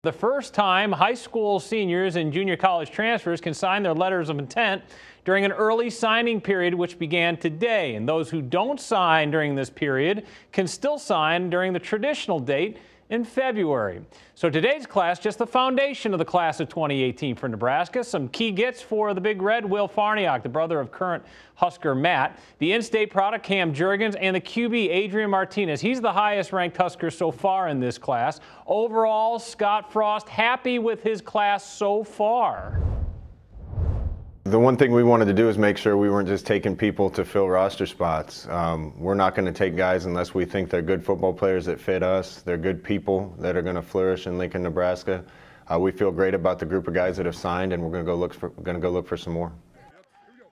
The first time high school seniors and junior college transfers can sign their letters of intent during an early signing period, which began today. And those who don't sign during this period can still sign during the traditional date in February. So today's class, just the foundation of the class of 2018 for Nebraska. Some key gets for the Big Red: Will Farniok, the brother of current Husker Matt, the in-state product Cam Jurgens, and the QB Adrian Martinez. He's the highest ranked Husker so far in this class. Overall, Scott Frost happy with his class so far. The one thing we wanted to do is make sure we weren't just taking people to fill roster spots. We're not going to take guys unless we think they're good football players that fit us. They're good people that are going to flourish in Lincoln, Nebraska. We feel great about the group of guys that have signed, and we're going to go look for some more.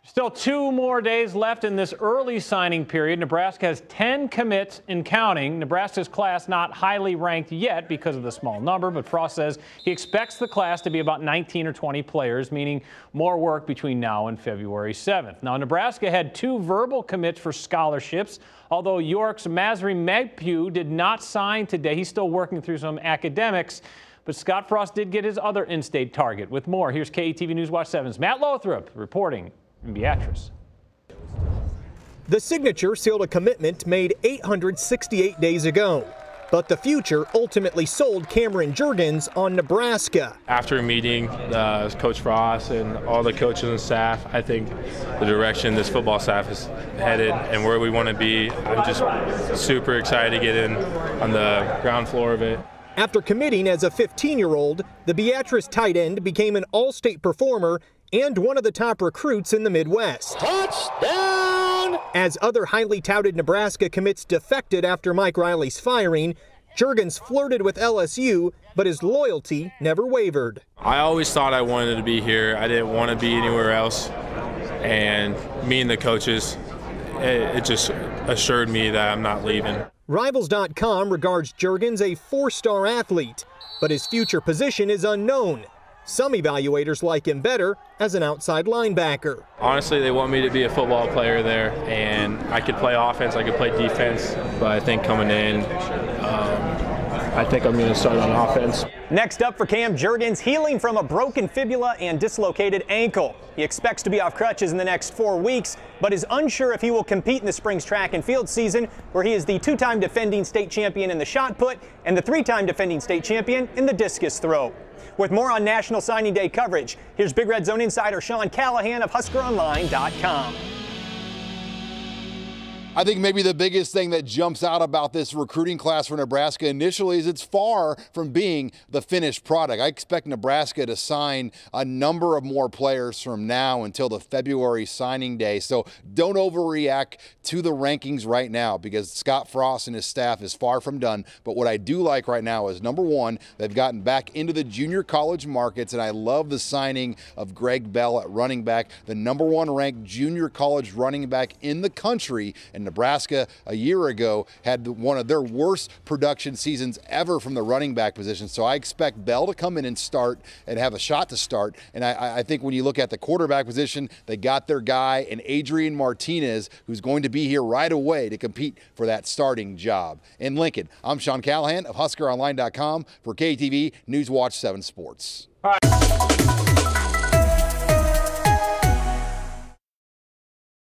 Still 2 more days left in this early signing period. Nebraska has 10 commits and counting. Nebraska's class not highly ranked yet because of the small number, but Frost says he expects the class to be about 19 or 20 players, meaning more work between now and February 7th. Now, Nebraska had 2 verbal commits for scholarships, although York's Masri Magpue did not sign today. He's still working through some academics. But Scott Frost did get his other in-state target. With more, here's KETV News Watch 7's Matt Lothrop reporting in Beatrice. The signature sealed a commitment made 868 days ago, but the future ultimately sold Cameron Jurgens on Nebraska. After meeting Coach Frost and all the coaches and staff, I think the direction this football staff is headed and where we want to be, I'm just super excited to get in on the ground floor of it. After committing as a 15-year-old, the Beatrice tight end became an all-state performer and one of the top recruits in the Midwest. Touchdown! As other highly touted Nebraska commits defected after Mike Riley's firing, Jurgens flirted with LSU, but his loyalty never wavered. I always thought I wanted to be here. I didn't want to be anywhere else. And me and the coaches, it just assured me that I'm not leaving. Rivals.com regards Jurgens a 4-star athlete, but his future position is unknown. Some evaluators like him better as an outside linebacker. Honestly, they want me to be a football player there, and I could play offense, I could play defense, but I think coming in, I think I'm going to start on offense. Next up for Cam Jurgens, healing from a broken fibula and dislocated ankle. He expects to be off crutches in the next 4 weeks, but is unsure if he will compete in the spring's track and field season, where he is the 2-time defending state champion in the shot put and the 3-time defending state champion in the discus throw. With more on National Signing Day coverage, here's Big Red Zone insider Sean Callahan of HuskerOnline.com. I think maybe the biggest thing that jumps out about this recruiting class for Nebraska initially is it's far from being the finished product. I expect Nebraska to sign a number of more players from now until the February signing day. So don't overreact to the rankings right now because Scott Frost and his staff is far from done. But what I do like right now is, number one, they've gotten back into the junior college markets, and I love the signing of Greg Bell at running back, the #1 ranked junior college running back in the country. And Nebraska a year ago had one of their worst production seasons ever from the running back position. So I expect Bell to come in and start and have a shot to start. And I think when you look at the quarterback position, they got their guy in Adrian Martinez, who's going to be here right away to compete for that starting job. In Lincoln, I'm Sean Callahan of HuskerOnline.com for KTV News Watch 7 Sports. All right.